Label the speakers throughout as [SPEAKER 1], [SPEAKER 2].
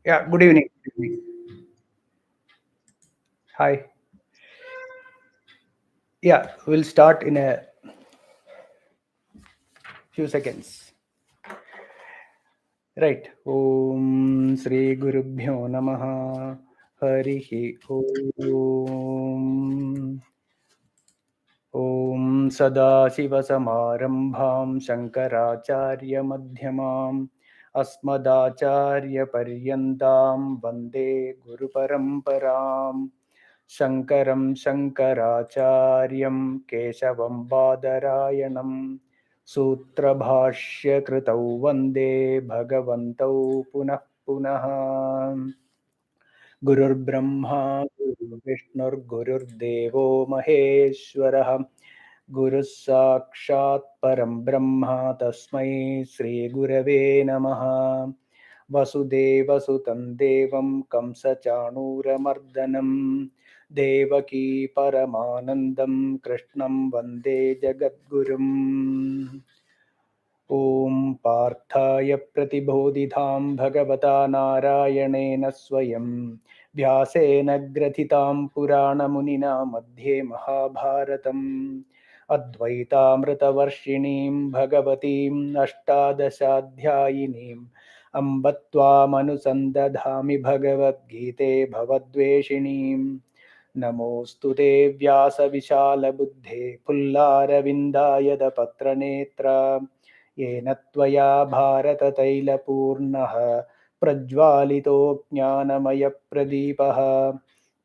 [SPEAKER 1] Yeah, good evening. Good evening. Hi. Yeah, we'll start in a few seconds. Right. Om Sri Gurubhyo Namaha Harihi Om. Om Sadashivasamarambham Shankaracharya Madhyamam Asmadacharya Paryantam Vande Guru Paramparam Shankaram Shankaracharyam Keshavam Badarayanam Sutrabhashya Kritau Vande Bhagavantau Punah Punah गुरुर्ब्रह्मा गुरुर्विष्णुर्गुरुर्देवो महेश्वरः गुरुः साक्षात् परं ब्रह्म तस्मै श्रीगुरवे नमः वसुदेवसुतं देवं कंसचाणूरमर्दनं देवकी परमानन्दं कृष्णं वन्दे जगद्गुरुम् ॐ पार्थाय प्रतिबोधितां भगवता नारायणेन स्वयं व्यासेन ग्रथितां पुराणमुनिना मध्ये महाभारतम् अद्वैतामृतवर्षिणीं भगवतीम् अष्टादशाध्यायिनीम् अम्ब त्वामनुसन्दधामि भगवद्गीते भवद्वेषिणीम् नमोऽस्तु ते व्यासविशालबुद्धे पुल्लारविन्दायतपत्रनेत्र येन त्वया भारततैलपूर्णः प्रज्वालितो ज्ञानमयप्रदीपः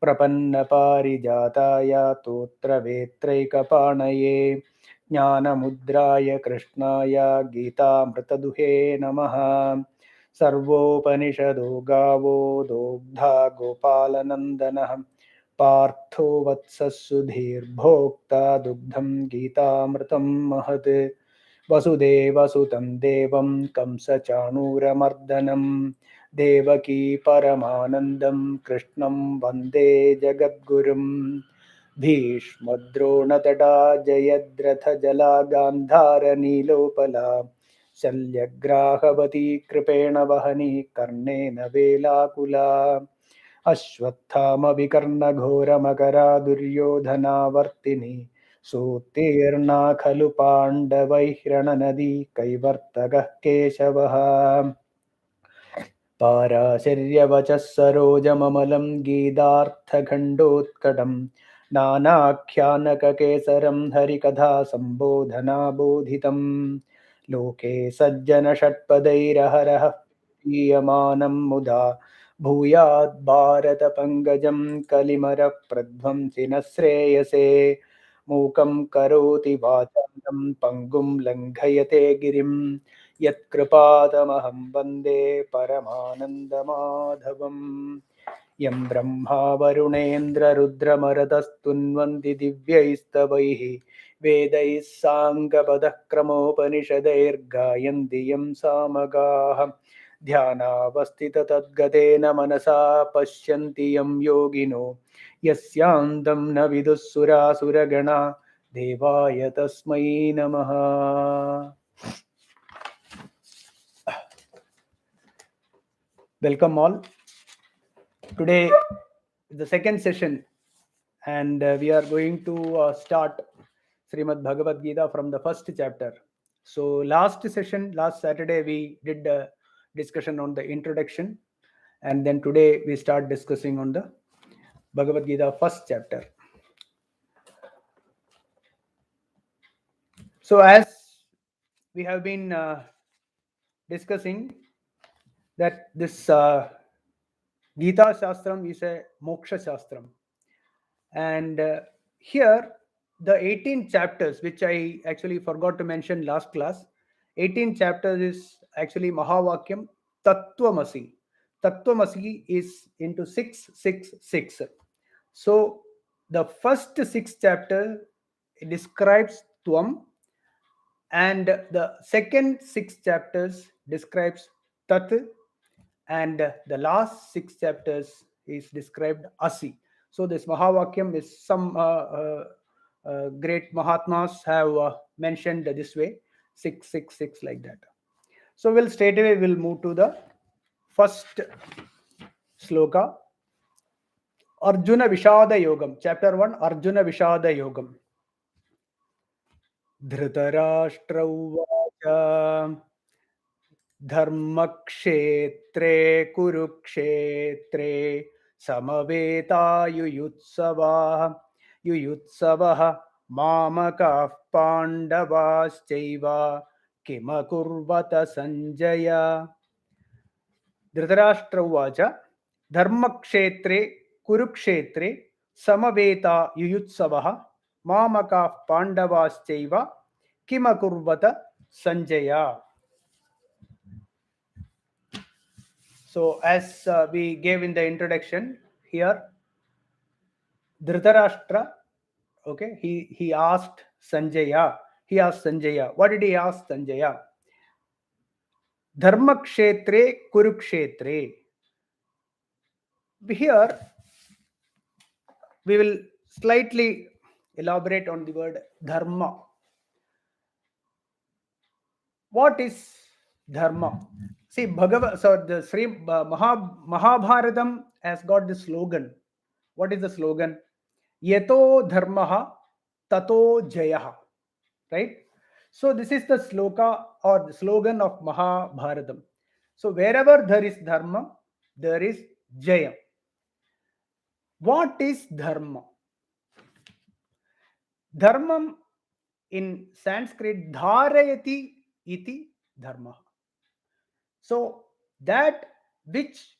[SPEAKER 1] प्रपन्नपारिजाताय तोत्रवेत्रैकपाणये ज्ञानमुद्राय कृष्णाय गीतामृतदुहे नमः सर्वोपनिषदो गावो दोग्धा गोपालनन्दनः पार्थो वत्सः सुधीर्भोक्ता दुग्धं गीतामृतं महत् वसुदेवसुतं देवं कंसचाणूरमर्दनं देवकी परमानन्दं कृष्णं वन्दे जगद्गुरुम् भीष्मद्रोणतटा जयद्रथजला गान्धारनीलोपला शल्यग्राहवती कृपेण वहनी कर्णेन वेलाकुला अश्वत्थामविकर्णघोरमकरा दुर्योधनावर्तिनि सूत्तीर्णा खलु पाण्डवैर्णनदी कैवर्तकः केशवः पाराशर्यवचः सरोजममलं गीतार्थखण्डोत्कटं नानाख्यानककेसरं हरिकथा सम्बोधनाबोधितं लोके सज्जनषट्पदैरहरः पीयमानं मुदा भूयात् भारतपङ्कजं कलिमरप्रध्वंसिनः श्रेयसे मूकं करोति वाचालं पङ्गुं लङ्घयते गिरिं यत्कृपातमहं वन्दे परमानन्दमाधवम् यं ब्रह्मा वरुणेन्द्ररुद्रमरतस्तुन्वन्ति दिव्यैस्तवैः वेदैः साङ्गपदः क्रमोपनिषदैर्गायन्ति यं सामगाः ध्यानावस्थिततद्गतेन मनसा पश्यन्ति यं योगिनो यस्यान्तं न विदुःसुरासुरगणा देवाय तस्मै नमः. Welcome all. Today the second session, and we are going to start Srimad Bhagavad Gita from the first chapter. So last Saturday, we did a discussion on the introduction, and then today we start discussing on the Bhagavad Gita first chapter. So as we have been discussing that this Gita Shastram is a Moksha Shastram, and here the 18 chapters, which I actually forgot to mention last class, 18 chapters is actually Mahavakyam Tattvamasi. Tattvamasi is into 666. So the first 6 chapters describes Tvam, and the second 6 chapters describes Tat, and the last 6 chapters is described Asi. So this Mahavakyam is some great Mahatmas have mentioned this way, 666 like that. So we'll move to the first sloka. Arjuna Vishada Yogam, chapter 1, Arjuna Vishada Yogam. Dhritarashtra uvacha Dharmakshetre Kurukshetre Samaveta Yuyutsavah Mamakah Pandavaschaiva Kimakurvata Sanjaya. Dhritarashtra uvacha Dharmakshetre Kurukshetre Samaveta Yuyutsavah Mamakah Pandavaschaiva Kimakurvata Sanjaya. So, as we gave in the introduction here, Dhritarashtra, okay, he asked Sanjaya. He asked Sanjaya. What did he ask Sanjaya? Dharmakshetre Kurukshetre. Here, we will slightly elaborate on the word dharma. What is dharma? See, the Mahabharatam has got this slogan. What is the slogan? Yato dharmaha tato jayaha. Right? So this is the sloka or the slogan of Mahabharatam. So wherever there is dharma, there is jaya. What is dharma? Dharmam in Sanskrit, dharayati iti dharma. So that which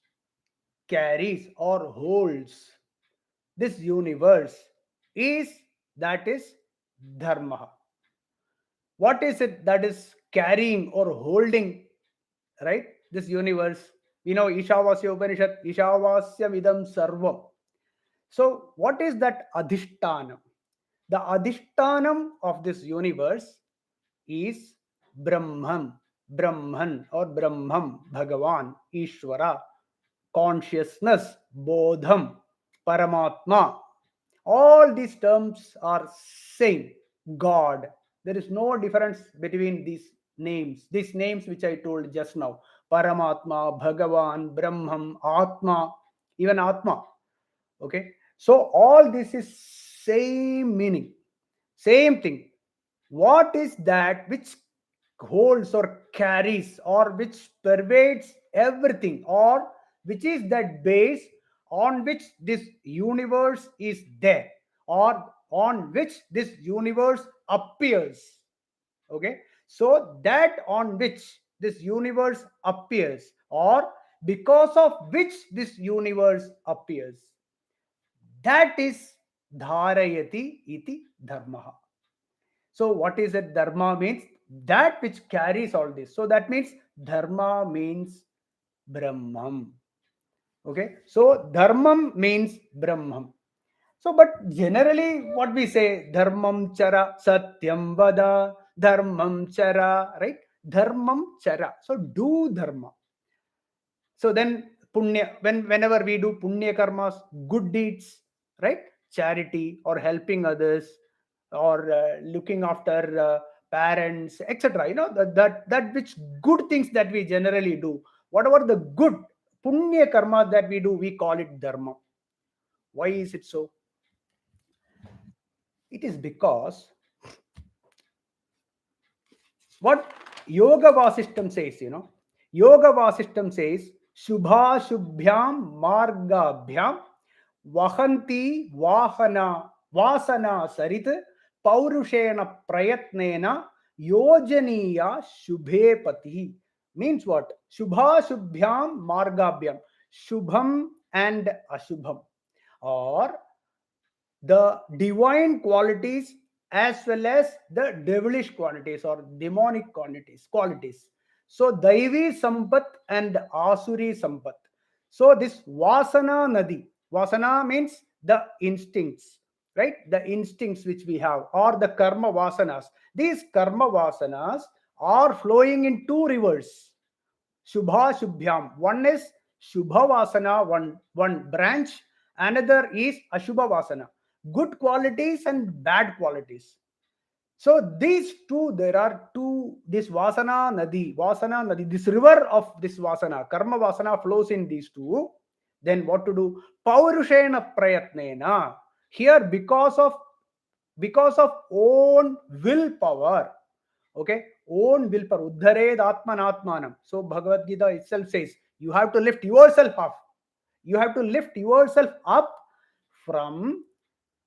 [SPEAKER 1] carries or holds this universe is dharma. What is it that is carrying or holding, right, this universe? We know Ishavasya Upanishad, Ishavasya Vidam Sarvam. So what is that adhishtanam? The adhishtanam of this universe is Brahman, or Brahmam, Bhagavan, Ishvara, consciousness, Bodham, Paramatma. All these terms are same. God. There is no difference between these names. These names which I told just now. Paramatma, Bhagavan, Brahmam, Atma, even Atma. Okay. So all this is same meaning. Same thing. What is that which holds or carries or which pervades everything, or which is that base on which this universe is there, or on which this universe appears? Okay, so that on which this universe appears, or because of which this universe appears, that is dharayati iti dharma. So what is it? Dharma means that which carries all this. So that means dharma means Brahman. Okay. So dharmam means Brahman. So, but generally what we say, dharmam chara, satyam vada, dharmam chara, right? Dharmam chara. So do dharma. So then punya, whenever we do punya karmas, good deeds, right? Charity or helping others, or looking after parents, etc. You know, that which good things that we generally do, whatever the good punya karma that we do, we call it dharma. Why is it so? It is because what Yoga Vasishtam says, you know, Yoga Vasishtam says, Shubha Shubhyam Margabhyam Vahanti Vahana Vasana Sarit Paurushena Prayatnena Yojaniya Shubhepati. Means what? Shubha Shubhyam Margabhyam. Shubham and Ashubham, or the divine qualities as well as the devilish qualities or demonic qualities. So Daivi Sampat and Asuri Sampat. So this Vasana Nadi. Vasana means the instincts, right? The instincts which we have, or the Karma Vasanas. These Karma Vasanas are flowing in two rivers. Shubha Shubhyam. One is Shubha Vasana, one branch. Another is Ashubha Vasana. Good qualities and bad qualities. So these two, there are two, this Vasana Nadi, this river of this Vasana, Karma Vasana flows in these two. Then what to do? Paurushena prayatnena. Here, because of own willpower. Okay, own willpower. Uddhared atmanatmanam. So Bhagavad Gita itself says you have to lift yourself up. You have to lift yourself up from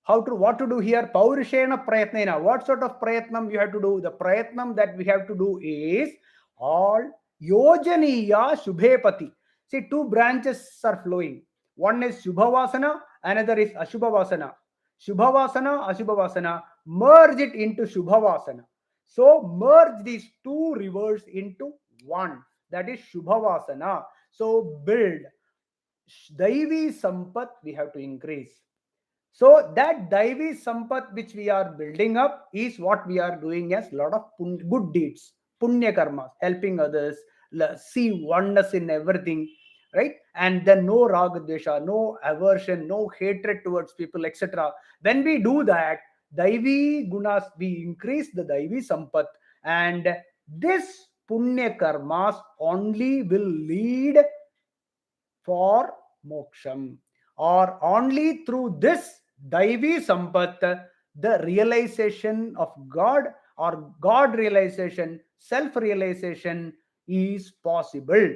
[SPEAKER 1] what to do here? Paurishena prayatnena. What sort of prayatnam you have to do? The prayatnam that we have to do is all yojaniya shubhepati. See, two branches are flowing. One is shubhavasana, another is ashubhavasana. Shubhavasana, ashubhavasana, merge it into shubhavasana. So merge these two rivers into one. That is shubhavasana. So build Daivi Sampat we have to increase. So that Daivi Sampat which we are building up is what we are doing as lot of good deeds, Punya karmas, helping others, see oneness in everything, right? And then no ragadesha, no aversion, no hatred towards people, etc. When we do that, Daivi gunas, we increase the Daivi Sampat, and this Punya karmas only will lead for moksham, or only through this Daivi Sampat the realization of God, or God realization, self realization is possible.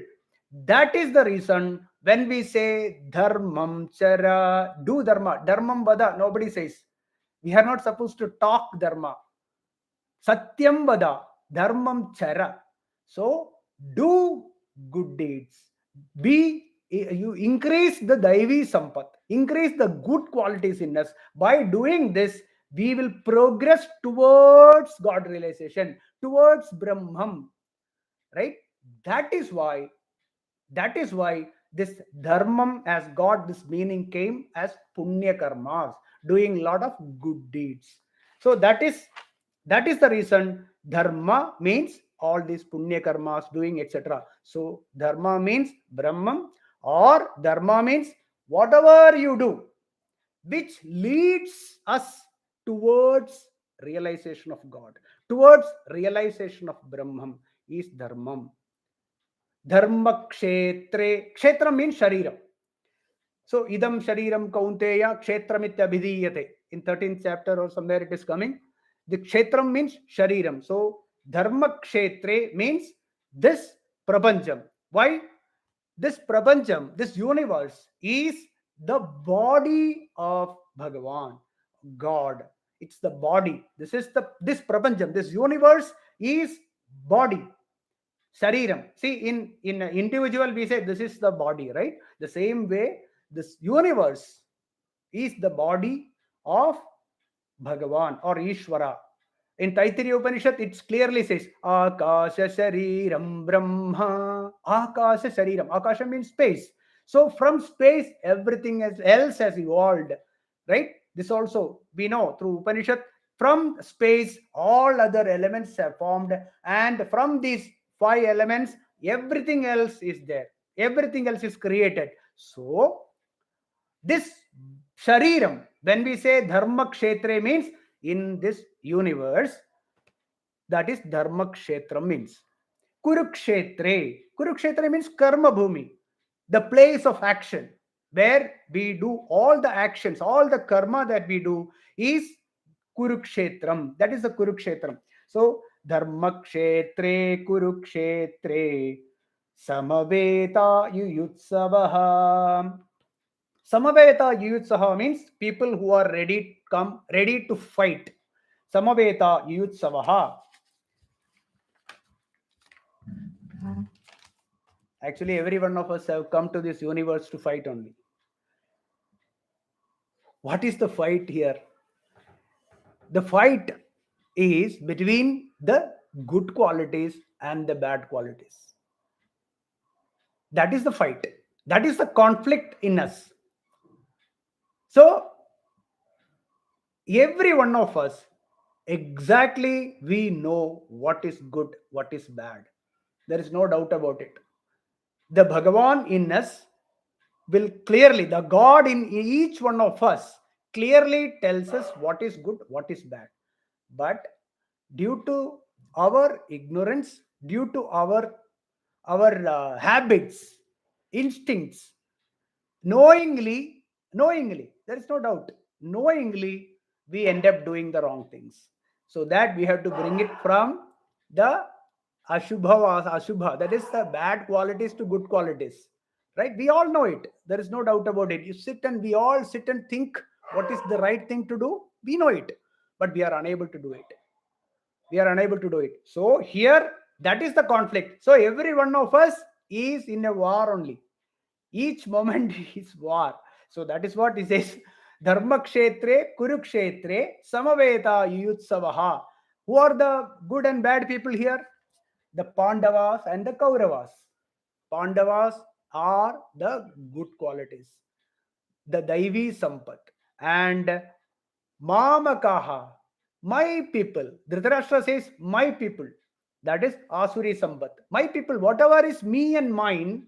[SPEAKER 1] That is the reason when we say dharmam chara, do dharma, dharmam vada, nobody says. We are not supposed to talk dharma. Satyam vada, dharmam chara. So do good deeds. You increase the Daivi Sampat, increase the good qualities in us. By doing this, we will progress towards God realization, towards Brahman. Right? That is why this dharmam as God, this meaning came as punya karmas, doing lot of good deeds. So that is the reason dharma means all these punya karmas, doing, etc. So dharma means Brahman, or dharma means whatever you do which leads us towards realization of God, towards realization of Brahman, is dharmam. Dharma kshetre. Kshetra means shariram. So idam shariram kaunteya kshetramit in 13th chapter or somewhere it is coming. The kshetram means shariram. So dharma kshetre means this prapancham. Why? This prapancham, this universe is the body of Bhagavan, God. It's the body. This prapancham, this universe is body. Shariram. See, in individual, we say this is the body, right? The same way, this universe is the body of Bhagavan or Ishvara. In Taittiriya Upanishad, it clearly says, Akasha Shariram Brahma. Akasha Shariram. Akasha means space. So from space, everything else has evolved, right? This also we know through Upanishad. From space, all other elements have formed, and from these five elements, everything else is there. Everything else is created. So this shariram, when we say dharma kshetre, means in this universe, that is dharma kshetra means. Kurukshetre means karma bhumi, the place of action, where we do all the actions, all the karma that we do is Kurukshetram. That is the Kurukshetram. So dharma kshetre kurukshetre samaveta yuyutsavaha. Samaveta yuyutsaha means people who are ready to fight. Samaveta yuyutsavaha. Actually, every one of us have come to this universe to fight only. What is the fight here? The fight is between the good qualities and the bad qualities. That is the fight. That is the conflict in us. So, every one of us, exactly we know what is good, what is bad. There is no doubt about it. The Bhagavan in us will clearly, the God in each one of us clearly tells us what is good, what is bad. But due to our ignorance, due to our habits, instincts, knowingly, there is no doubt, knowingly we end up doing the wrong things. So that we have to bring it from the ashubha, that is the bad qualities to good qualities, right? We all know it. There is no doubt about it. You sit and we all sit and think what is the right thing to do. We know it, but we are unable to do it. We are unable to do it. So here, that is the conflict. So every one of us is in a war only. Each moment is war. So that is what he says. Dharma kshetre kurukshetre samaveta yuyutsavaha. Who are the good and bad people here? The Pandavas and the Kauravas. Pandavas are the good qualities, the Daivi Sampat, and Mamakaha, my people. Dhritarashtra says, my people. That is Asuri Sampat. My people, whatever is me and mine,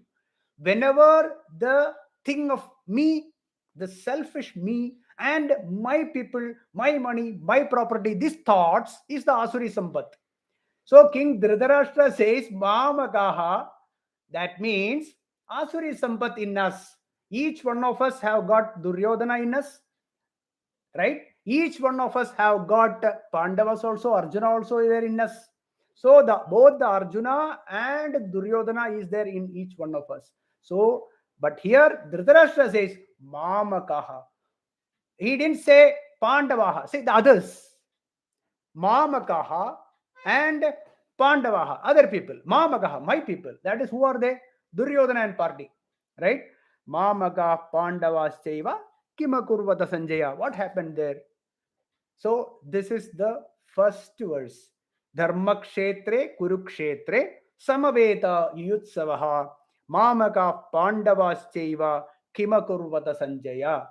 [SPEAKER 1] whenever the thing of me, the selfish me, and my people, my money, my property, these thoughts is the Asuri Sampat. So King Dhritarashtra says, Mamakaha, that means Asuri Sampat in us. Each one of us have got Duryodhana in us, right? Each one of us have got Pandavas also, Arjuna also there in us. So the both the Arjuna and Duryodhana is there in each one of us. So, but here Dhritarashtra says Mamakaha. He didn't say Pandavaha, say the others. Mamakaha and Pandavaha, other people. Mamakaha, my people. That is, who are they? Duryodhana and party, right? Mamaka Pandavaschaiva Kimakurvata Sanjaya. What happened there? So this is the first verse. Dharmakshetre Kurukshetre Samaveta Yutsavaha Mamaka Pandavaschaiva Kimakurvata Sanjaya.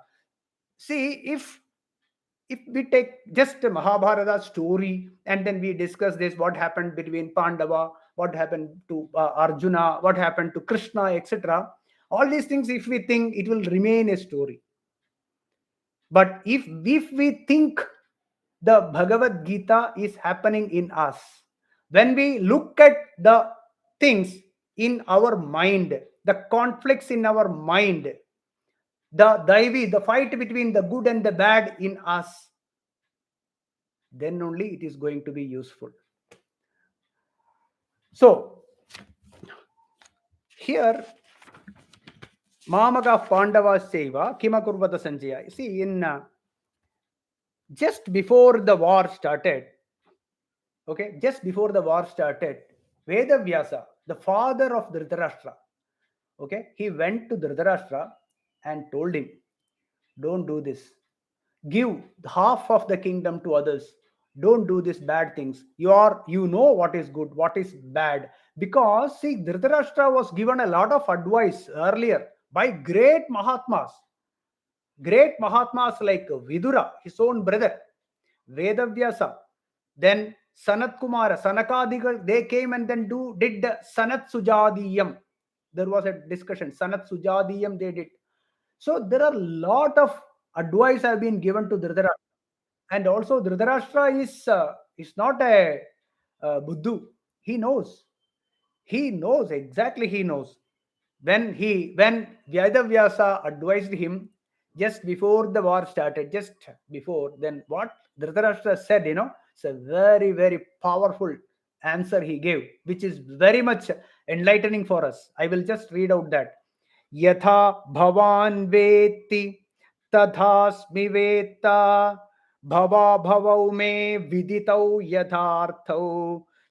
[SPEAKER 1] See, if we take just a Mahabharata story and then we discuss this, what happened between Pandava, what happened to Arjuna, what happened to Krishna, etc. All these things, if we think, it will remain a story. But if we think the Bhagavad Gita is happening in us, when we look at the things in our mind, the conflicts in our mind, the Daivi, the fight between the good and the bad in us, then only it is going to be useful. So here, Mamaka Pandavas Seva Kimakurvata Sanjaya. See, in just before the war started, okay, just before the war started, Vedavyasa, the father of Dhritarashtra, okay, he went to Dhritarashtra and told him, don't do this. Give half of the kingdom to others. Don't do these bad things. You know what is good, what is bad. Because see, Dhritarashtra was given a lot of advice earlier by great Mahatmas. Great Mahatmas like Vidura, his own brother, Vedavyasa, then Sanat Kumara, Sanakadigal, they came and then did the Sanat Sujadiyam. There was a discussion. Sanat Sujadiyam they did. So there are a lot of advice have been given to Dhritarashtra. And also Dhritarashtra is not a Buddhu. He knows. He knows exactly. He knows when Vyasavyasa advised him just before the war started, just before, then what Dhritarashtra said, it's a very very powerful answer he gave, which is very much enlightening for us. I will just read out that. Yatha bhavan veti तथास्मि वेत्ता भवा भवौ मे विदितौ यथार्थौ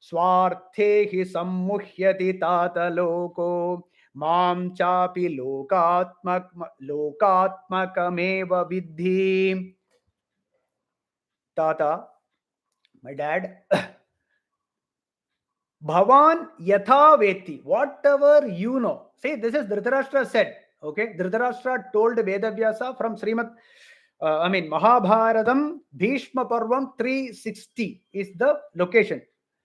[SPEAKER 1] स्वार्थे हि सम्मुह्यति तात लोको मां चापि लोकात्मकमेव विद्धि. Tata, my dad, Bhavan yatha veti, whatever you know. See, this is Dhritarashtra said. Okay, Dhritarashtra told Vedavyasa from Srimad, Mahabharatam, Bhishma Parvam 360 is the location.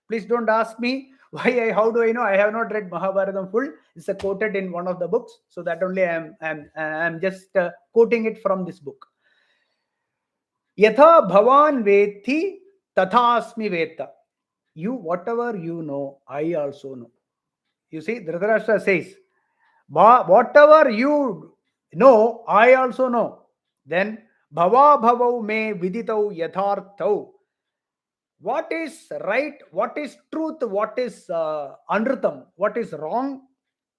[SPEAKER 1] Please don't ask me how do I know? I have not read Mahabharatam full. It's quoted in one of the books, so that only I'm just quoting it from this book. Yatha bhavan veti tathasmi veta. You, whatever you know, I also know. You see, Dhritarashtra says, whatever you No, I also know. Then bhava bhavau me viditau yatharthau. What is right, what is truth, what is anrutam, what is wrong,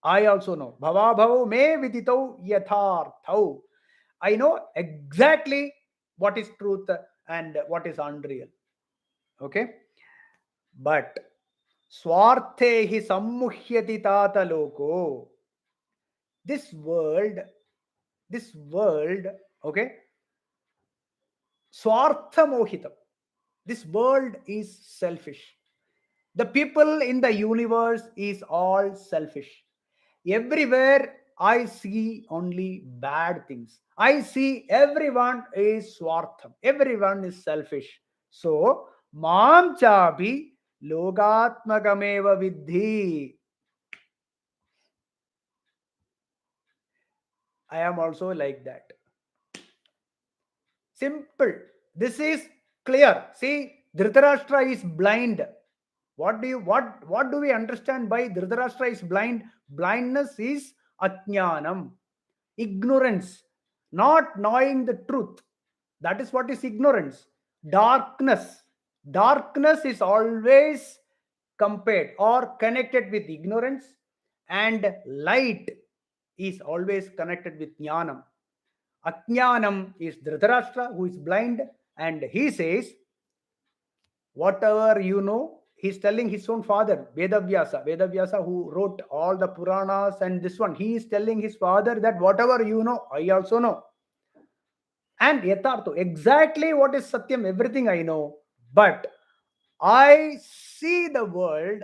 [SPEAKER 1] I also know. Bhava bhavau me viditau yatharthau. I know exactly what is truth and what is unreal. Okay, but swarte hi sammuhyati tata loko. This world, this world, okay, swartha mohitam. This world is selfish. The people in the universe is all selfish. Everywhere I see only bad things. I see everyone is swartham. Everyone is selfish. So, mam chapi logatmakameva vidhi. I am also like that. Simple. This is clear. See, Dhritarashtra is blind. What do we understand by Dhritarashtra is blind? Blindness is ajnanam, ignorance, not knowing the truth. That is what is ignorance. Darkness. Darkness is always compared or connected with ignorance, and light is always connected with jnanam. Ajnanam is Dhritarashtra, who is blind, and he says, whatever you know, he's telling his own father, Vedavyasa, who wrote all the Puranas and this one, he is telling his father that whatever you know, I also know. And Yatartho, exactly what is Satyam, everything I know, but I see the world,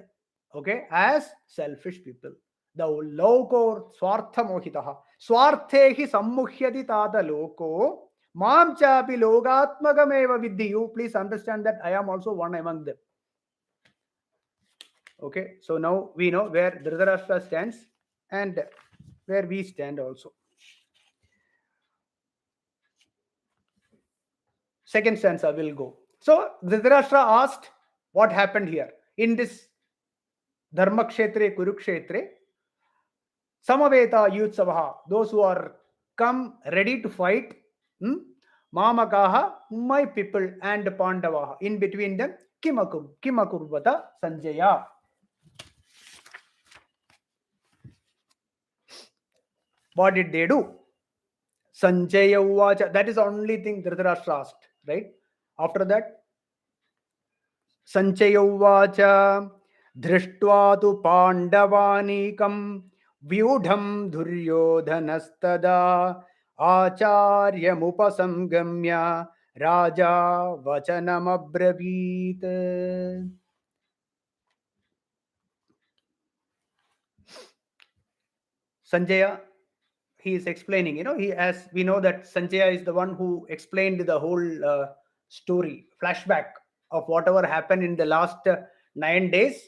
[SPEAKER 1] okay, as selfish people. The loko swartha mohitaha. Swarthehi sammuhyati tata loko. Mam chapi logatmagameva vidhi. You please understand that I am also one among them. Okay, so now we know where Dhritarashtra stands and where we stand also. Second stanza will go. So Dhritarashtra asked what happened here in this Dharmakshetre, Kurukshetre. Samaveta Yutsavaha, those who are come ready to fight, Mamakaha, my people, and Pandavaha. In between them, Kimakurvata Sanjaya. What did they do? Sanjaya Uvacha. That is the only thing Dhritarashtra asked, right? After that, Sanjaya Uvacha. Drishtva tu Pandavanikam Vyudham Duryodhanastada Acharyamupasamgamya Raja Vachanamabravit. Sanjaya, he is explaining, he, as we know that Sanjaya is the one who explained the whole story, flashback of whatever happened in the last 9 days.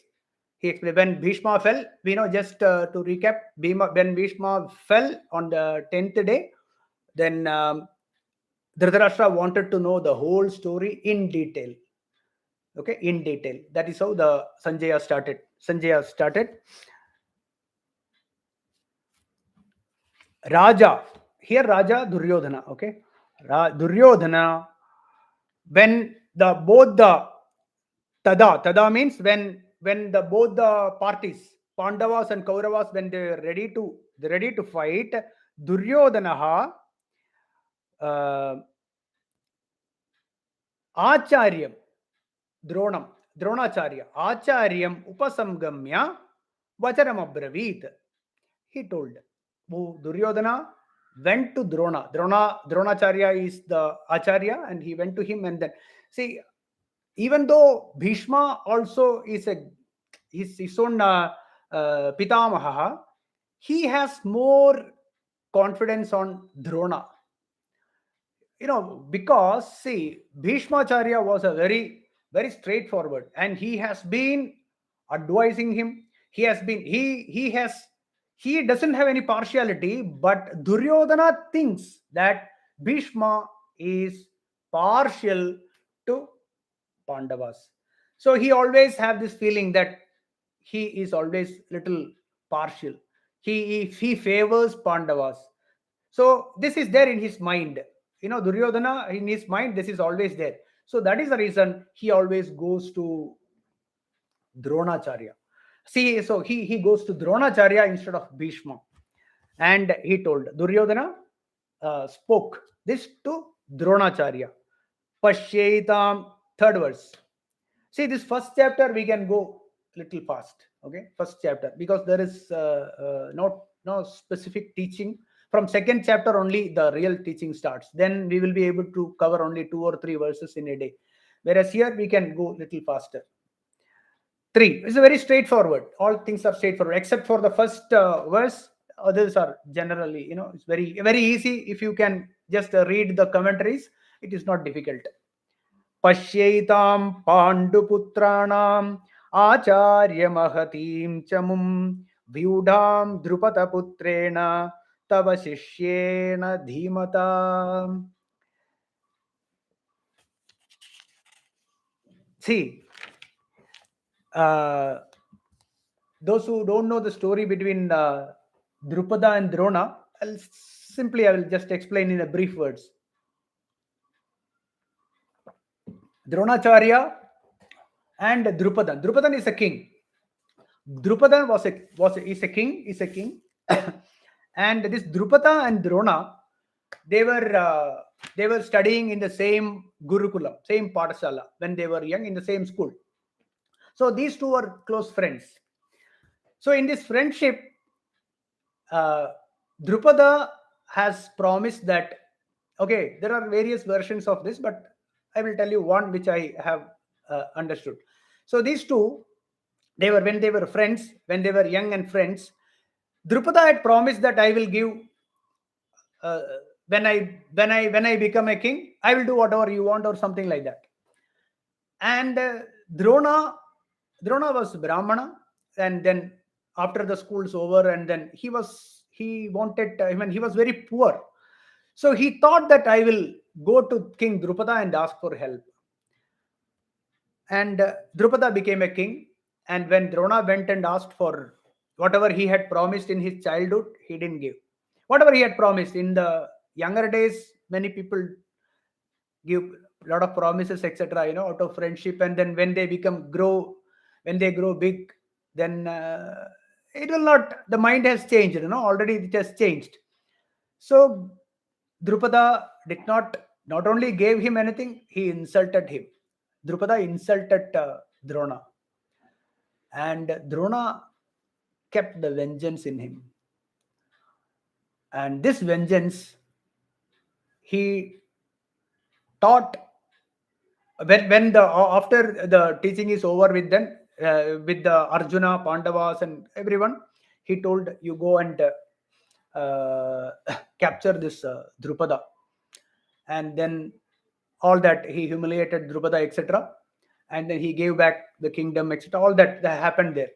[SPEAKER 1] He explained when Bhishma fell. We know, just to recap, when Bhishma fell on the 10th day, then Dhritarashtra wanted to know the whole story in detail. Okay, in detail. That is how the Sanjaya started. Raja. Here Raja Duryodhana. Okay. Duryodhana, when the both the tada means when the both the parties, Pandavas and Kauravas, when they're ready to fight, Duryodhana Acharyam Dronacharya Acharyam Upasamgamya Vacharam Abravit. He told, Duryodhana went to Dronacharya is the Acharya, and he went to him, and then, see, even though Bhishma also is his own Pitamaha, he has more confidence on Drona. Because, see, Bhishmacharya was a very, very straightforward, and he has been advising him. He has been, he doesn't have any partiality, but Duryodhana thinks that Bhishma is partial to Pandavas. So he always have this feeling that he is always little partial. He favors Pandavas. So this is there in his mind. Duryodhana, in his mind, this is always there. So that is the reason he always goes to Dronacharya. See, so he goes to Dronacharya instead of Bhishma. And he told Duryodhana spoke this to Dronacharya. Pashyaitam, third verse. See, this first chapter we can go little fast. Okay, first chapter, because there is no specific teaching. From second chapter only the real teaching starts. Then we will be able to cover only 2 or 3 verses in a day. Whereas here we can go little faster. 3 is very straightforward. All things are straightforward except for the first verse. Others are generally, it's very easy. If you can just read the commentaries, it is not difficult. Pashyaitam Panduputranam Acharya Mahatim Chamum Vyudham Drupata Putrena Tava Shishyena Dhimata. See, those who don't know the story between Drupada and Drona, I will just explain in a brief words. Dronacharya and Drupadan. Drupadan is a king. Drupadan is a king, and this Drupada and Drona, they were studying in the same Gurukulam, same Pathashala when they were young, in the same school. So these two were close friends. So in this friendship, Drupada has promised that, okay, there are various versions of this, but I will tell you one which I have understood. So these two, when they were friends, when they were young and friends, Drupada had promised that I will give, when I become a king, I will do whatever you want, or something like that. And Drona was Brahmana, and then after the school's over, and then he was very poor. So he thought that I will go to King Drupada and ask for help. And Drupada became a king. And when Drona went and asked for whatever he had promised in his childhood, he didn't give. Whatever he had promised in the younger days, many people give a lot of promises, etc., out of friendship. And then when they grow big, then it will not, the mind has changed, already it has changed. So Drupada did not only gave him anything, he insulted him. Drupada insulted Drona, and Drona kept the vengeance in him. And this vengeance he taught when after the teaching is over with them, with the Arjuna, Pandavas, and everyone, he told, you go and capture this Drupada. And then all that, he humiliated Drupada, etc. And then he gave back the kingdom, etc. All that happened there.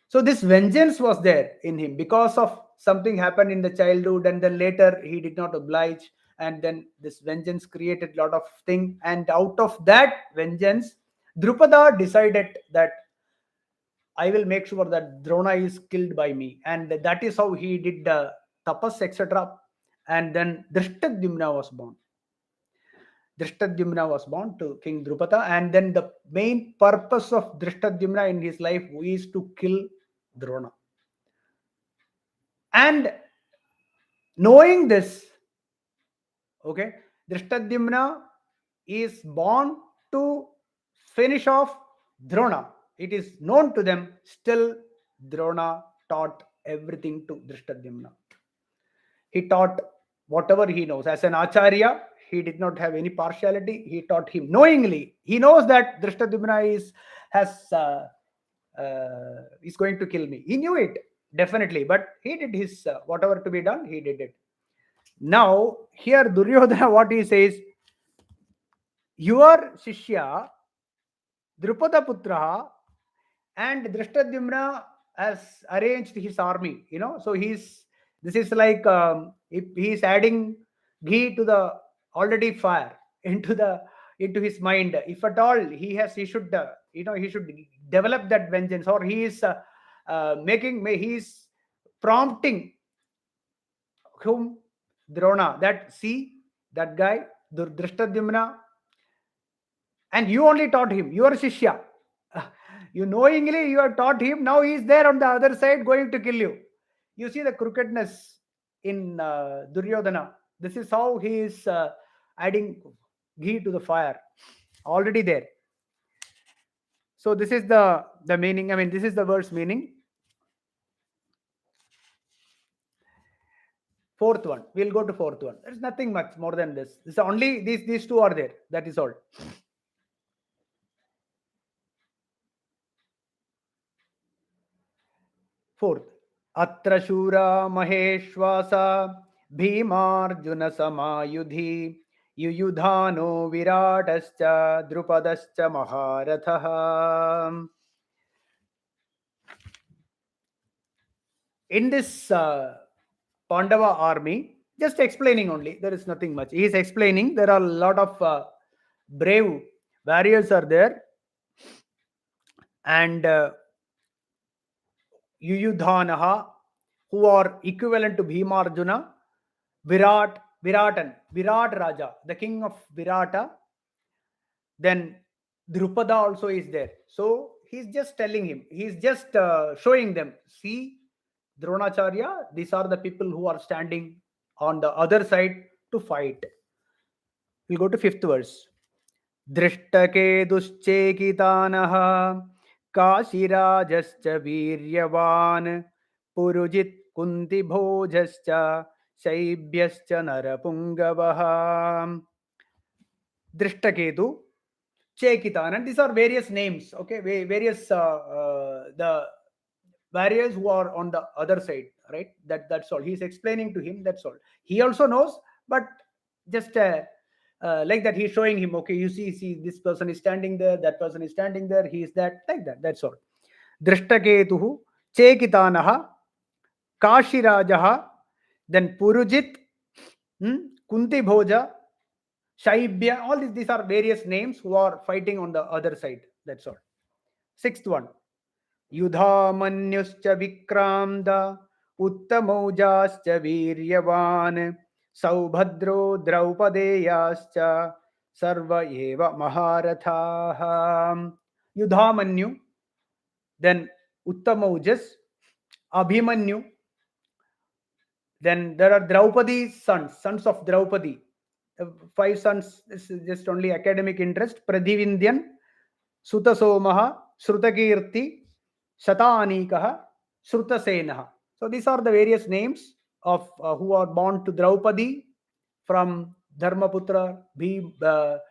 [SPEAKER 1] So this vengeance was there in him because of something happened in the childhood, and then later he did not oblige, and then this vengeance created a lot of thing. And out of that vengeance, Drupada decided that I will make sure that Drona is killed by me, and that is how he did the tapas, etc. And then Drishtadyumna was born. Drishtadyumna was born to King Drupada, and then the main purpose of Drishtadyumna in his life is to kill Drona. And knowing this, okay, Drishtadyumna is born to finish off Drona. It is known to them. Still, Drona taught everything to Drishtadyumna. He taught whatever he knows. As an Acharya, he did not have any partiality. He taught him knowingly. He knows that Drishtadyumna is going to kill me. He knew it, definitely, but he did his whatever to be done, he did it. Now, here Duryodhana, what he says, your Shishya, Drupada Putra, and Drishtadyumna has arranged his army, so this is like, he's adding ghee to the already fire into his mind. If at all he should he should develop that vengeance, or he is he's prompting whom? Drona, that see, that guy, Drishtadyumna, and you only taught him, you are Shishya. You knowingly you have taught him, now he is there on the other side going to kill you. You see the crookedness in Duryodhana. This is how he is adding ghee to the fire. Already there. So this is the meaning. I mean, this is the verse meaning. Fourth one. We'll go to fourth one. There's nothing much more than this. It's only these two are there. That is all. Fourth. Atra shura maheshwasa bhimarjuna samayudhi yuyudhano viratascha drupadascha maharatha. In this Pandava army, just explaining only, there is nothing much. He is explaining there are a lot of brave warriors are there, and Yuyudhanaha, who are equivalent to Bhima Arjuna, Virat Raja, the king of Virata. Then Drupada also is there. So he's just telling him, he's just showing them, see, Dronacharya, these are the people who are standing on the other side to fight. We'll go to fifth verse. Drishtake duschekitanaha Kashirajascha viryavan Purujit kunti bhojascha Shaibhyascha narapungavaha. Drishtaketu, Chekitan, and these are various names, okay, various the warriors who are on the other side, right? That's all. He's explaining to him. That's all. He also knows, but just like that, he's showing him. Okay, you see, this person is standing there. That person is standing there. He is that, like that. That's all. Drishtaketuhu, Chekitanaha, Kashirajaha, then Purujit, Kunti Bhoja, Shaibya. All these are various names who are fighting on the other side. That's all. Sixth one. युधामन्युश्च विक्रान्त उत्तमौजाश्च वीर्यवान् सौभद्रो द्रौपदेयाश्च सर्व एव महारथाः. Yudhamanyu, then Uttamaujas, Abhimanyu, then there are Draupadi's sons of Draupadi. 5 sons. This is just only academic interest. Pradivindyan, Sutasomaha, Shrutakirti, Shataanikaha, Shrutasenaha. So these are the various names of who are born to Draupadi from Dharmaputra, Bhima,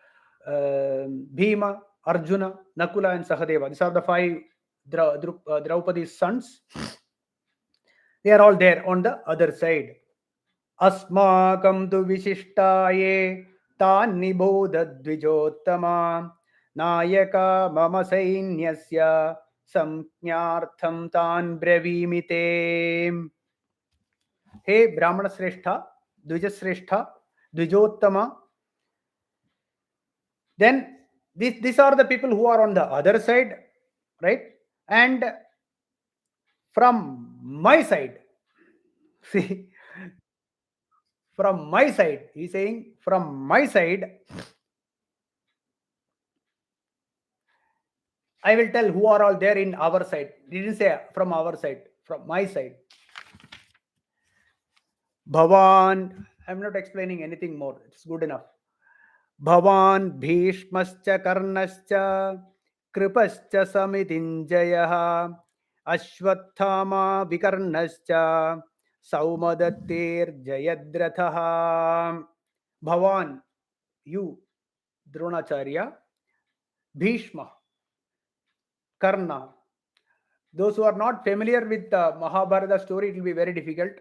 [SPEAKER 1] Arjuna, Nakula, and Sahadeva. These are the 5 Draupadi's sons. They are all there on the other side. Asmakam tu vishishtaye tan nibodha dvijottama nayaka mama sainyasya samjnartham tan brevimite. Hey Brahmana Sreshtha, Dvija Sreshtha, Dvijottama. Then these are the people who are on the other side, right? And from my side, see, from my side, he's saying, from my side, I will tell who are all there in our side. He didn't say from our side, from my side. Bhavan, I'm not explaining anything more. It's good enough. Bhavan Bhishmascha Karnascha Kripascha Samitinjayaha Ashwathama Vikarnascha Saumadattir Jayadrathaha. Bhavan, you, Dronacharya, Bhishma, Karna. Those who are not familiar with the Mahabharata story, it will be very difficult.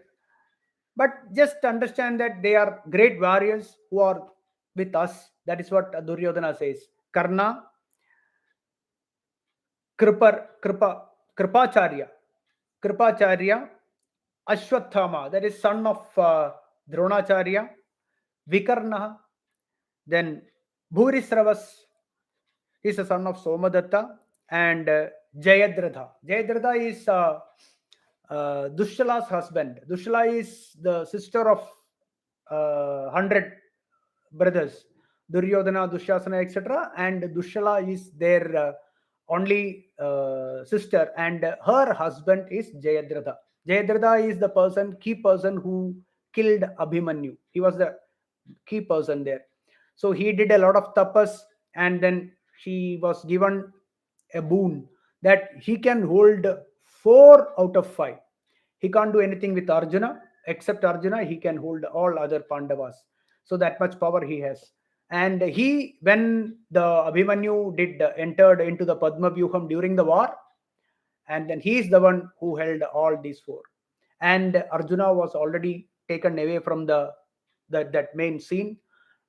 [SPEAKER 1] But just understand that they are great warriors who are with us. That is what Duryodhana says. Karna, Kripacharya, Ashwathama, that is son of Dronacharya, Vikarna, then Bhurisravas, he is a son of Somadatta, and Jayadratha. Jayadratha is Dushyala's husband. Dushyala is the sister of 100 brothers, Duryodhana, Dushasana, etc. And Dushala is their only sister, and her husband is Jayadratha. Jayadratha is the key person who killed Abhimanyu. He was the key person there. So he did a lot of tapas, and then she was given a boon that he can hold 4 out of 5. He can't do anything with Arjuna. Except Arjuna, he can hold all other Pandavas. So that much power he has. And he, when the Abhimanyu did entered into the Padma Vyuham during the war, and then he is the one who held all these 4. And Arjuna was already taken away from that main scene,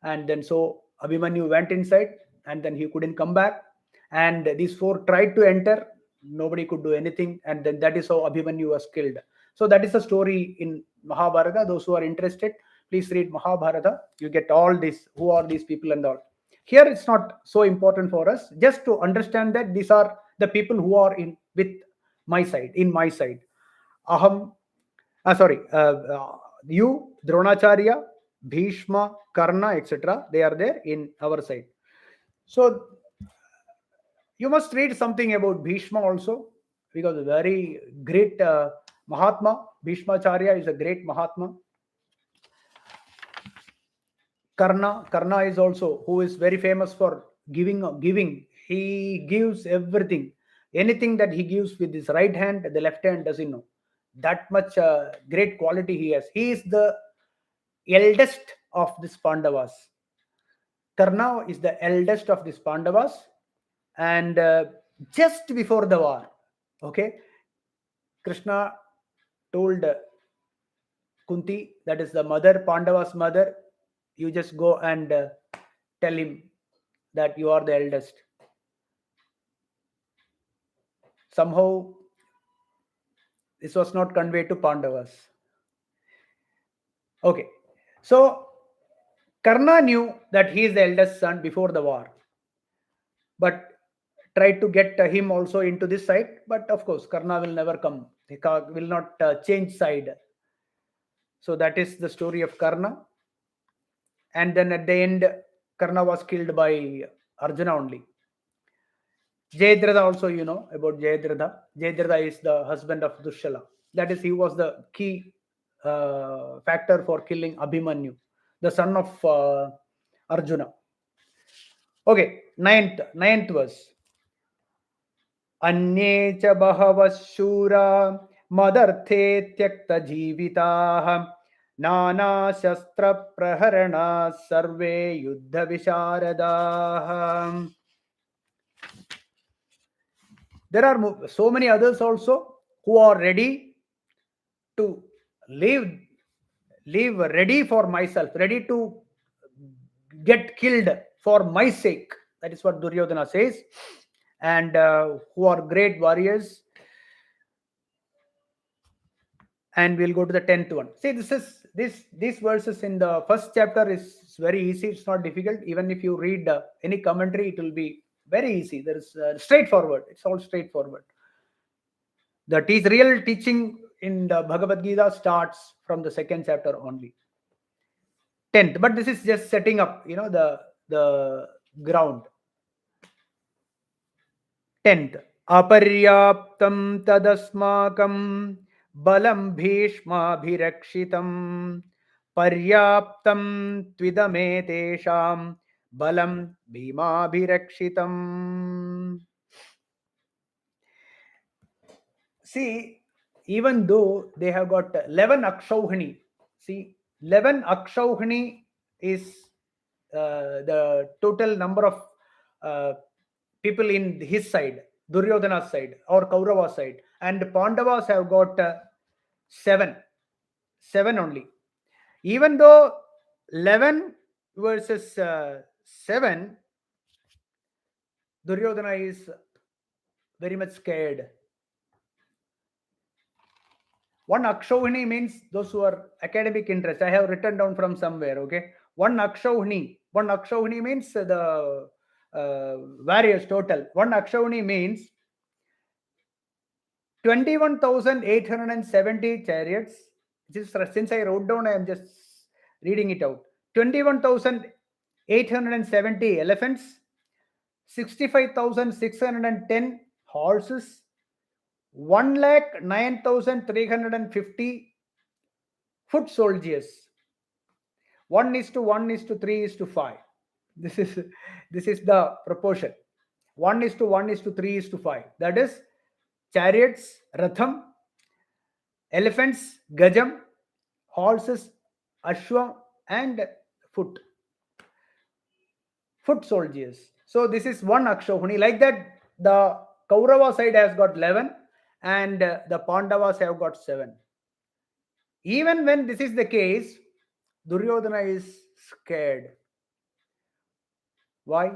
[SPEAKER 1] and then so Abhimanyu went inside, and then he couldn't come back, and these 4 tried to enter. Nobody could do anything, and then that is how Abhimanyu was killed. So that is the story in Mahabharata. Those who are interested, please read Mahabharata. You get all this, who are these people and all. Here it's not so important for us, just to understand that these are the people who are in with my side, in my side. Aham, you, Dronacharya, Bhishma, Karna, etc. They are there in our side. So you must read something about Bhishma also, because a very great Mahatma. Bhishmacharya is a great Mahatma. Karna is also, who is very famous for giving. He gives everything. Anything that he gives with his right hand, the left hand doesn't know. That much great quality he has. He is the eldest of these Pandavas. Karna is the eldest of these Pandavas, and just before the war, okay, Krishna told Kunti, that is the mother, Pandava's mother, you just go and tell him that you are the eldest. Somehow, this was not conveyed to Pandavas. Okay, so Karna knew that he is the eldest son before the war, but tried to get him also into this side. But of course, Karna will never come. He will not change side. So that is the story of Karna. And then at the end, Karna was killed by Arjuna only. Jayadratha also, you know about Jayadratha. Jayadratha is the husband of Dushala. That is, he was the key factor for killing Abhimanyu, the son of Arjuna. Okay, ninth verse. अन्ये च बहवः शूरा मदर्थे त्यक्तजीविताः नानाशस्त्रप्रहरणाः सर्वे युद्धविशारदाः. There are so many others also who are ready to live ready for myself, ready to get killed for my sake. That is what Duryodhana says. And who are great warriors. And we'll go to the 10th one. See, these verses in the first chapter is very easy. It's not difficult. Even if you read any commentary, it will be very easy. There is straightforward. It's all straightforward. The real teaching in the Bhagavad Gita starts from the second chapter only. 10th, but this is just setting up, the ground. 10th, aparyaptam tadasmakam balam bhishmabhirakshitam paryaptam tvidame tesham balam bhimabhirakshitam. See, even though they have got 11 akshauhini, see, 11 akshauhini is the total number of people in his side, Duryodhana's side or Kaurava's side, and Pandavas have got 7 only. Even though 11 versus 7, Duryodhana is very much scared. One akshauhini means those who are academic interest. I have written down from somewhere. Okay, one akshauhini means the warriors total. One akshauhini means 21,870 chariots. Since I wrote down, I am just Reading it out. 21,870 elephants, 65,610 horses, 1,09,350 foot soldiers. 1:1:3:5. This is this is the proportion. 1:1:3:5. That is chariots, ratham, elephants, gajam, horses, ashwa, and foot soldiers. So this is one akshauhini. Like that, the Kaurava side has got 11, and the Pandavas have got 7. Even when this is the case, Duryodhana is scared. Why?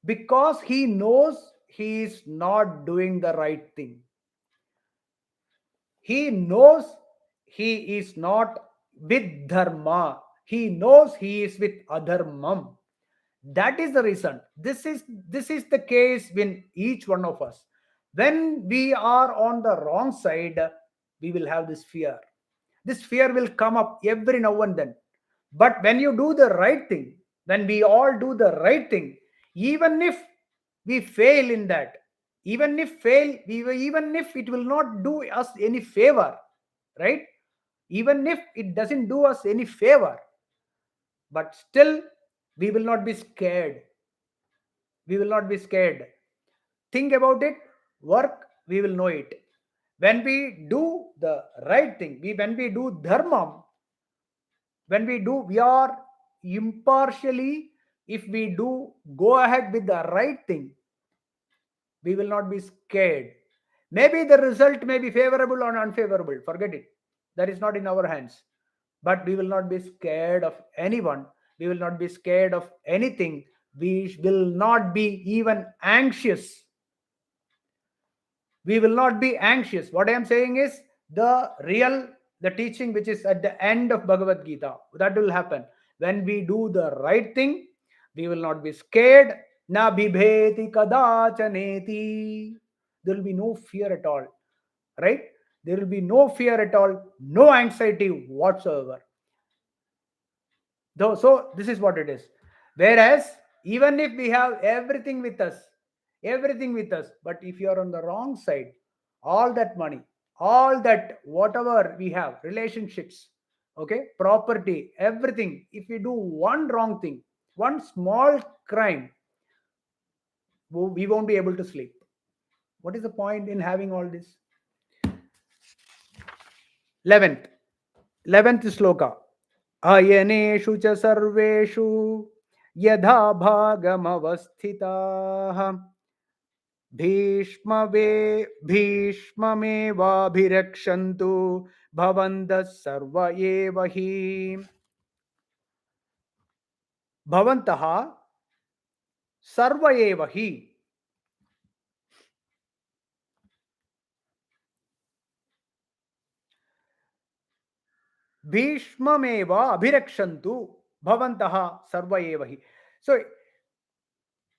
[SPEAKER 1] Because he knows he is not doing the right thing. He knows he is not with dharma. He knows he is with adharmam. That is the reason. This is the case when each one of us. When we are on the wrong side, we will have this fear. This fear will come up every now and then. But when you do the right thing, when we all do the right thing, even if we fail in that, even if it will not do us any favor, right? Even if it doesn't do us any favor, but still we will not be scared. We will not be scared. Think about it, work, we will know it. When we do the right thing, when we do dharma, we are impartially, if we do go ahead with the right thing, we will not be scared. Maybe the result may be favorable or unfavorable, forget it. That is not in our hands. But we will not be scared of anyone. We will not be scared of anything. We will not be even anxious. We will not be anxious. What I am saying is the teaching which is at the end of Bhagavad Gita, that will happen. When we do the right thing, we will not be scared. Na bibheti kadachaneti. There will be no fear at all. Right? There will be no fear at all, no anxiety whatsoever. So this is what it is. Whereas, even if we have everything with us, but if you are on the wrong side, all that money, all that whatever we have, relationships, okay, property, everything, if we do one wrong thing, one small crime, we won't be able to sleep. What is the point in having all this? 11th sloka. Ayaneshu cha sarveshu yadha bhagamavasthitaah भीष्ममेवाभिरक्षन्तु भवन्तः सर्व एव हि भवन्तः सर्व एव हि भीष्ममेव अभिरक्षन्तु भवन्तः सर्व एव हि. So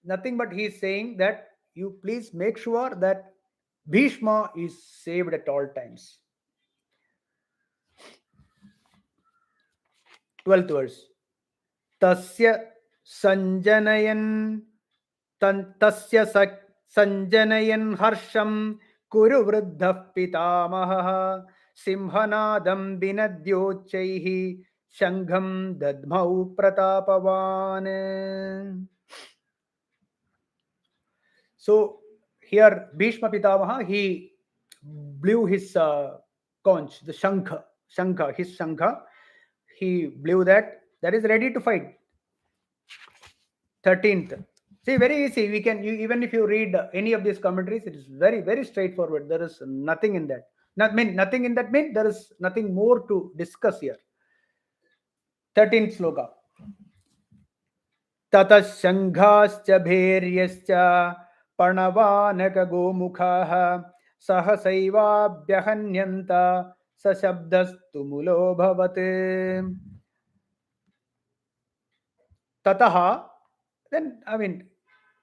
[SPEAKER 1] nothing but he is saying that you please make sure that Bhishma is saved at all times. 12th verse. Tasya sanjanayan harsham kuru vruddha pitamaha simhanadam vinadyochaihi shangham dadmau pratapavan. So here Bhishma Pitamaha, he blew his conch, the shankha, his shankha. He blew that is ready to fight. 13th. See, very easy. We can, even if you read any of these commentaries, it is very, very straightforward. There is nothing in that. Nothing in that means there is nothing more to discuss here. 13th sloka. Tata shanghascha bheryascha Parnavanaka Gomukha Sahasaiva Bhyahanyanta Sashabdastu Mulo Bhavate. Tataha, then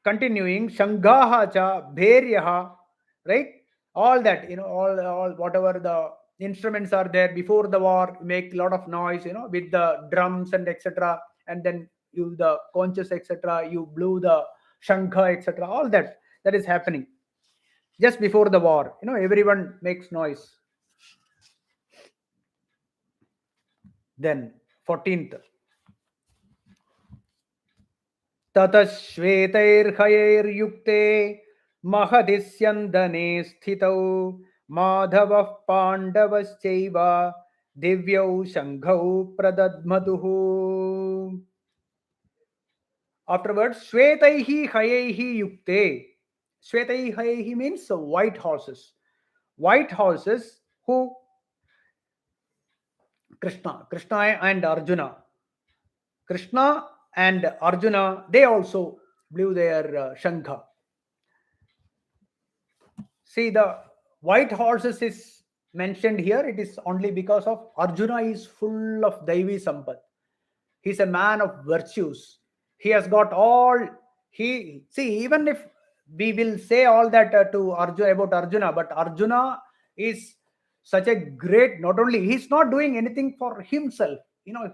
[SPEAKER 1] continuing, Shanghaha cha Bheryaha, right? All that, all whatever the instruments are there. Before the war, make a lot of noise, with the drums and etc. And then you the conches etc. You blew the shankha etc. All that is happening just before the war. Everyone makes noise. Then 14th. ततश्वेतैर्हयैर्युक्ते महदिस्यन्दने स्थितौ माधवः पाण्डवश्चैव दिव्यौ शङ्खौ प्रदध्मतुः. Afterwards, Shvetaihi Hayaihi Yukte. Shvetaihi Hayaihi means white horses. White horses who Krishna and Arjuna. Krishna and Arjuna, they also blew their shankha. See, the white horses is mentioned here. It is only because of Arjuna is full of Daivi Sampat. He's a man of virtues. He has got all. He see, even if we will say all that to Arjuna about Arjuna, but Arjuna is such a great. Not only he's not doing anything for himself.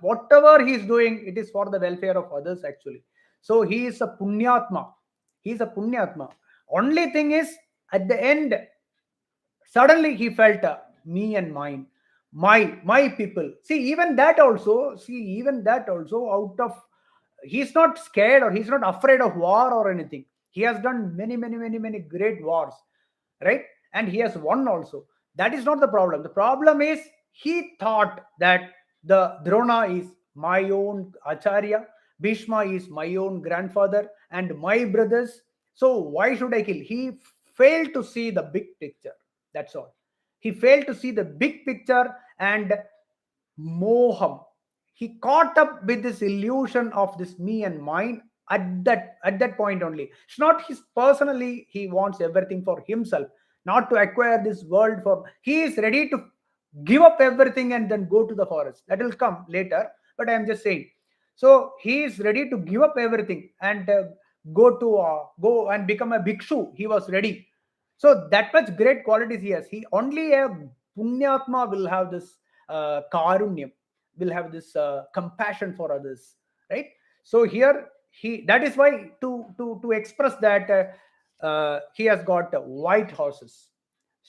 [SPEAKER 1] Whatever he's doing, it is for the welfare of others actually. So he is a punyatma. He's a punyatma. Only thing is, at the end, suddenly he felt me and mine, my people. Even that also, out of, he's not scared or he's not afraid of war or anything. He has done many, many, many, many great wars, right? And he has won also. That is not the problem. The problem is he thought that the Drona is my own acharya, Bhishma is my own grandfather, and my brothers. So why should I kill? He failed to see the big picture. That's all. He failed to see the big picture, and moham. He caught up with this illusion of this me and mine at that point only. It's not his personally. He wants everything for himself, not to acquire this world for. He is ready to give up everything and then go to the forest. That will come later. But I am just saying. So he is ready to give up everything and go and become a bhikshu. He was ready. So that much great qualities he has. He only a punyatma will have this karunyam, will have this compassion for others, right? So here that is why to express that he has got white horses,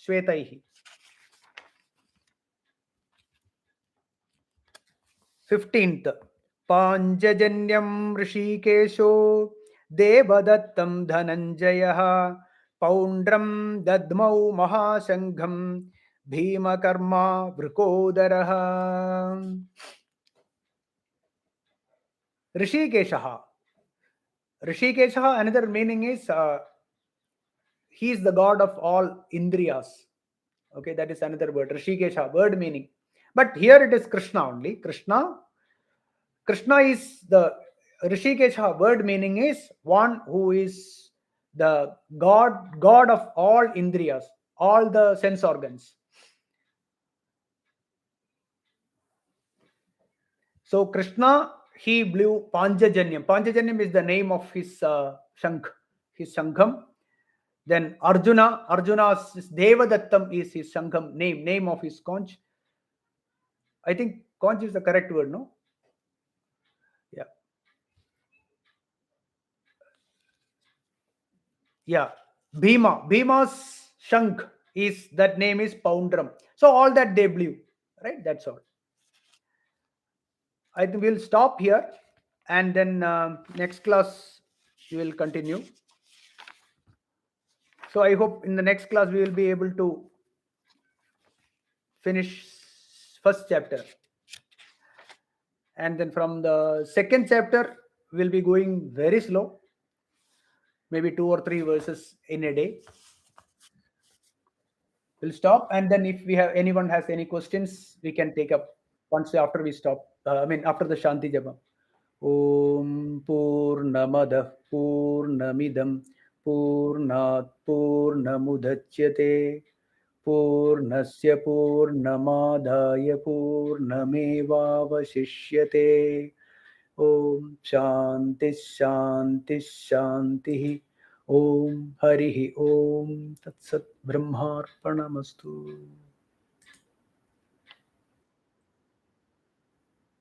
[SPEAKER 1] shvetaihi. 15th. Panjajanyam Rishikesho Devadattam Dhananjayah Poundram Dadmau Mahashangham Bhima Karma Vrikodaraha. Rishikesha. Rishikesha, another meaning is he is the god of all Indriyas. Okay, that is another word. Rishikesha, word meaning. But here it is Krishna only. Krishna is the Rishikesha, word meaning is one who is the god of all Indriyas, all the sense organs. So Krishna, he blew Panjajanyam. Panjajanyam is the name of his Shankh, his Shankham. Then Arjuna's Devadattam is his Shankham, name of his conch. I think conch is the correct word, no? Yeah. Yeah. Bhima's Shankh is, that name is Poundram. So all that they blew, right? That's all. I think we'll stop here, and then next class we will continue. So I hope in the next class we will be able to finish first chapter, and then from the second chapter we'll be going very slow, maybe 2 or 3 verses in a day. We'll stop, and then if anyone has any questions, we can take up once after we stop. After the Shanti Japa. Om Purnamadah Purnamidam Purnat Purnamudachyate Purnasya Purnamadaya Purnamevavashishyate. Om Shanti Shanti Shanti. Om Harihi Om Tat Sat Brahmarpanamastu.